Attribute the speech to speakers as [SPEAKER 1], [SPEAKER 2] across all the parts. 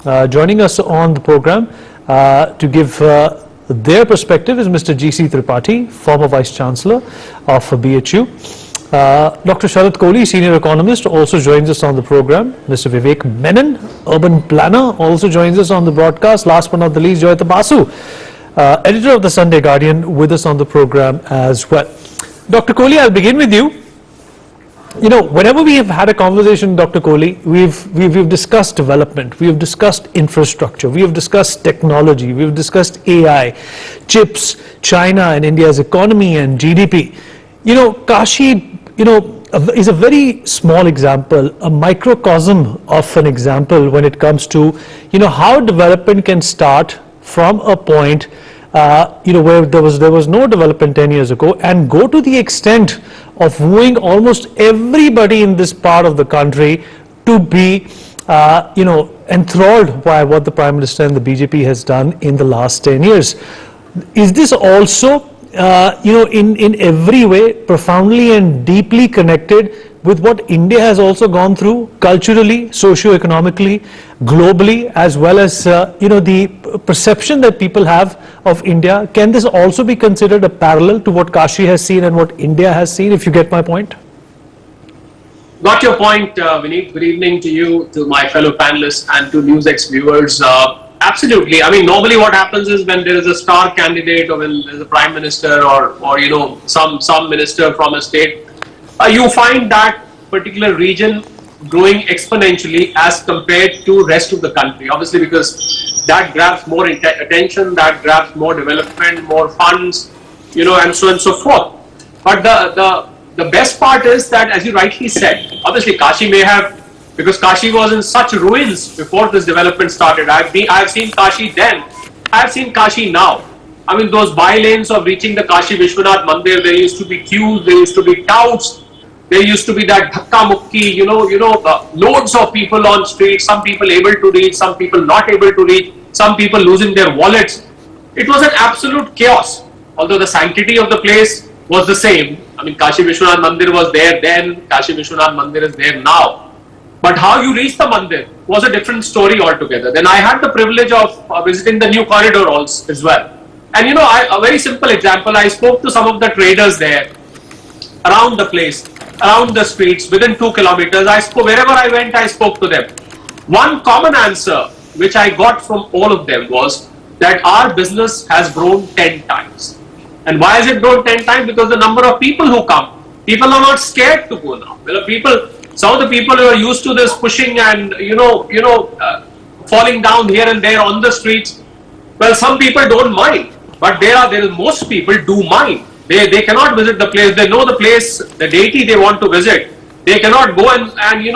[SPEAKER 1] Joining us on the program to give their perspective is Mr. G.C. Tripathi, former Vice Chancellor of BHU. Dr. Sharad Kohli, Senior Economist, also joins us on the program. Mr. Vivek Menon, Urban Planner, also joins us on the broadcast. Last but not the least, Joyita Basu, Editor of the Sunday Guardian, with us on the program as well. Dr. Kohli, I'll begin with you. You know, whenever we have had a conversation, Dr. Kohli, we've discussed development, we have discussed infrastructure, we have discussed technology, we've discussed AI, chips, China and India's economy and GDP. You know, Kashi, is a very small example, a microcosm of an example when it comes to, how development can start from a point where there was no development 10 years ago, and go to the extent of wooing almost everybody in this part of the country to be, enthralled by what the Prime Minister and the BJP has done in the last 10 years. Is this also, in every way profoundly and deeply connected with what India has also gone through culturally, socio-economically, globally, as well as, the perception that people have of India? Can this also be considered a parallel to what Kashi has seen and what India has seen, if you get my point?
[SPEAKER 2] Got your point, Vineet. Good evening to you, to my fellow panelists and to NewsX viewers. Absolutely. I mean, normally what happens is when there is a star candidate or when there is a Prime Minister or some minister from a state, you find that particular region growing exponentially as compared to rest of the country. Obviously, because that grabs more attention, that grabs more development, more funds, and so on and so forth. But the best part is that, as you rightly said, obviously Kashi may have, because Kashi was in such ruins before this development started. I've seen Kashi then, I've seen Kashi now. I mean, those by-lanes of reaching the Kashi Vishwanath Mandir, there used to be queues, there used to be touts, there used to be that dhakka mukki, loads of people on streets, some people able to reach, some people not able to reach, some people losing their wallets. It was an absolute chaos, although the sanctity of the place was the same. I mean, Kashi Vishwanath Mandir was there then, Kashi Vishwanath Mandir is there now. But how you reach the mandir was a different story altogether. Then I had the privilege of visiting the new corridor also as well. And a very simple example, I spoke to some of the traders there, around the place, around the streets, within 2 kilometers. Wherever I went, I spoke to them. One common answer which I got from all of them was that our business has grown 10 times. And why has it grown 10 times? Because the number of people who come, people are not scared to go now. Some of the people who are used to this pushing and, falling down here and there on the streets, well, some people don't mind. But most people do mind. They cannot visit the place. They know the place, the deity they want to visit. They cannot go and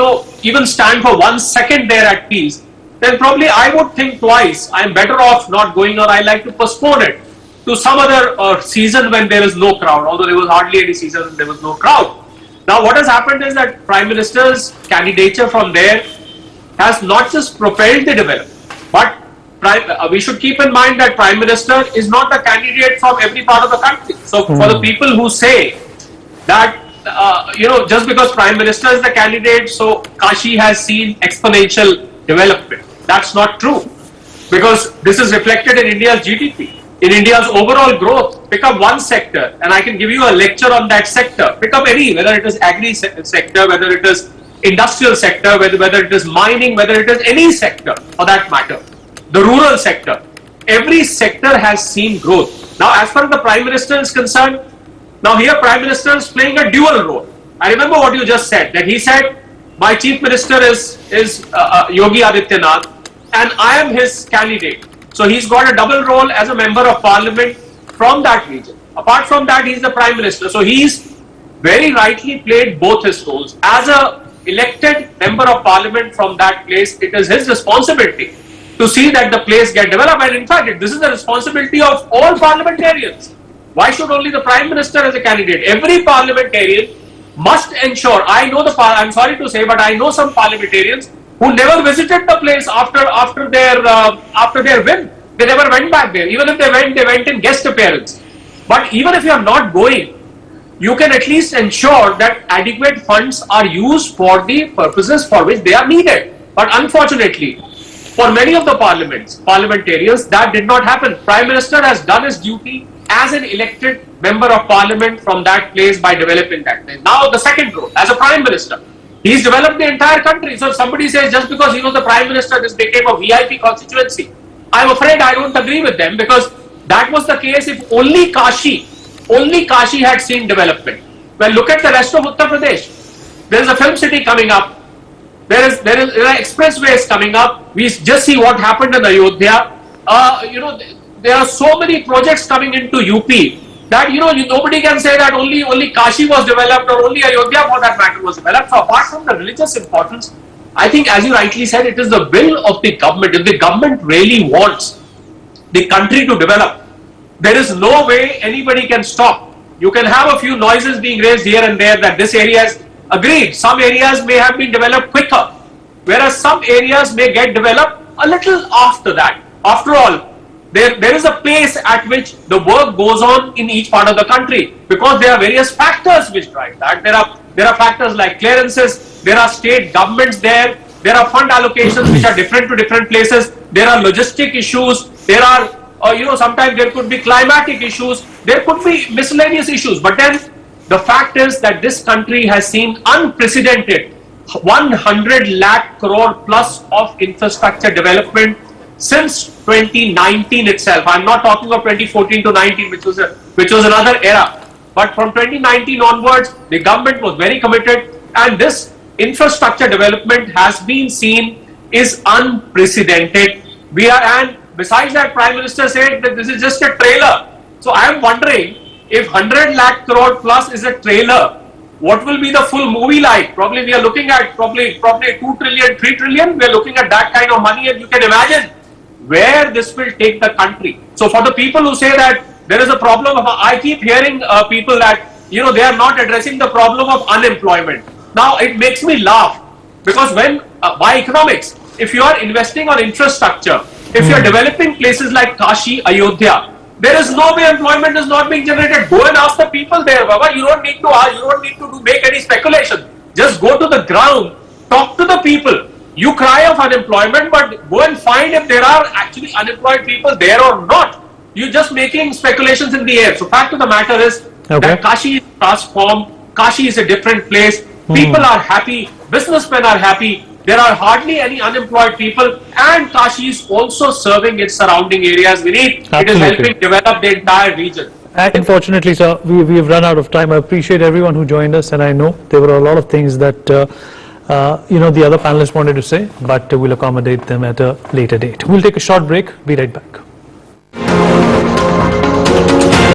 [SPEAKER 2] even stand for 1 second there at peace. Then probably I would think twice. I'm better off not going, or I like to postpone it to some other season when there is no crowd. Although there was hardly any season when there was no crowd. Now what has happened is that Prime Minister's candidature from there has not just propelled the development, but we should keep in mind that Prime Minister is not a candidate from every part of the country. So for the people who say that, just because Prime Minister is the candidate, so Kashi has seen exponential development. That's not true. Because this is reflected in India's GDP, in India's overall growth. Pick up one sector and I can give you a lecture on that sector. Pick up any, whether it is agri sector, whether it is industrial sector, whether it is mining, whether it is any sector for that matter. The rural sector, every sector has seen growth. Now, as far as the Prime Minister is concerned, now here Prime Minister is playing a dual role. I remember what you just said, that he said, my Chief Minister is Yogi Adityanath and I am his candidate. So he's got a double role as a member of parliament from that region. Apart from that, he's the Prime Minister. So he's very rightly played both his roles. As a elected member of parliament from that place, it is his responsibility to see that the place get developed. And in fact, this is the responsibility of all parliamentarians. Why should only the Prime Minister as a candidate? Every parliamentarian must ensure. I'm sorry to say, but I know some parliamentarians who never visited the place after their win. They never went back there. Even if they went in guest appearance. But even if you are not going, you can at least ensure that adequate funds are used for the purposes for which they are needed. But unfortunately, For many of the parliamentarians, that did not happen. Prime Minister has done his duty as an elected member of parliament from that place by developing that place. Now the second role, as a Prime Minister, he's developed the entire country. So if somebody says just because he was the Prime Minister, this became a VIP constituency, I'm afraid I don't agree with them, because that was the case if only Kashi had seen development. Well, look at the rest of Uttar Pradesh. There is a film city coming up. There are expressways coming up. We just see what happened in Ayodhya. There are so many projects coming into UP that nobody can say that only Kashi was developed or only Ayodhya for that matter was developed. So apart from the religious importance, I think, as you rightly said, it is the will of the government. If the government really wants the country to develop, there is no way anybody can stop. You can have a few noises being raised here and there that this area is agreed. Some areas may have been developed quicker, whereas some areas may get developed a little after that. After all, there is a pace at which the work goes on in each part of the country, because there are various factors which drive that. There are factors like clearances, there are state governments there are fund allocations which are different to different places, there are logistic issues, there are sometimes there could be climatic issues, there could be miscellaneous issues, but then the fact is that this country has seen unprecedented 100 lakh crore plus of infrastructure development since 2019 itself. I'm not talking of 2014 to 19, which was another era. But from 2019 onwards, the government was very committed, and this infrastructure development has been seen is unprecedented. And besides that, Prime Minister said that this is just a trailer. So I am wondering, if 100 lakh crore plus is a trailer, what will be the full movie like? Probably we are looking at probably 2 trillion, 3 trillion. We are looking at that kind of money, and you can imagine where this will take the country. So for the people who say that there is a problem of, I keep hearing people that they are not addressing the problem of unemployment. Now it makes me laugh, because by economics, if you are investing on infrastructure, if you are developing places like Kashi, Ayodhya, there is no way employment is not being generated. Go and ask the people there, Baba. You don't need to make any speculation. Just go to the ground, talk to the people. You cry of unemployment, but go and find if there are actually unemployed people there or not. You're just making speculations in the air. So fact of the matter is that Kashi is transformed. Kashi is a different place. People are happy. Businessmen are happy. There are hardly any unemployed people, and Kashi is also serving its surrounding areas. It is helping develop the entire region.
[SPEAKER 1] Unfortunately, sir, we have run out of time. I appreciate everyone who joined us, and I know there were a lot of things that the other panelists wanted to say, but we'll accommodate them at a later date. We'll take a short break. Be right back.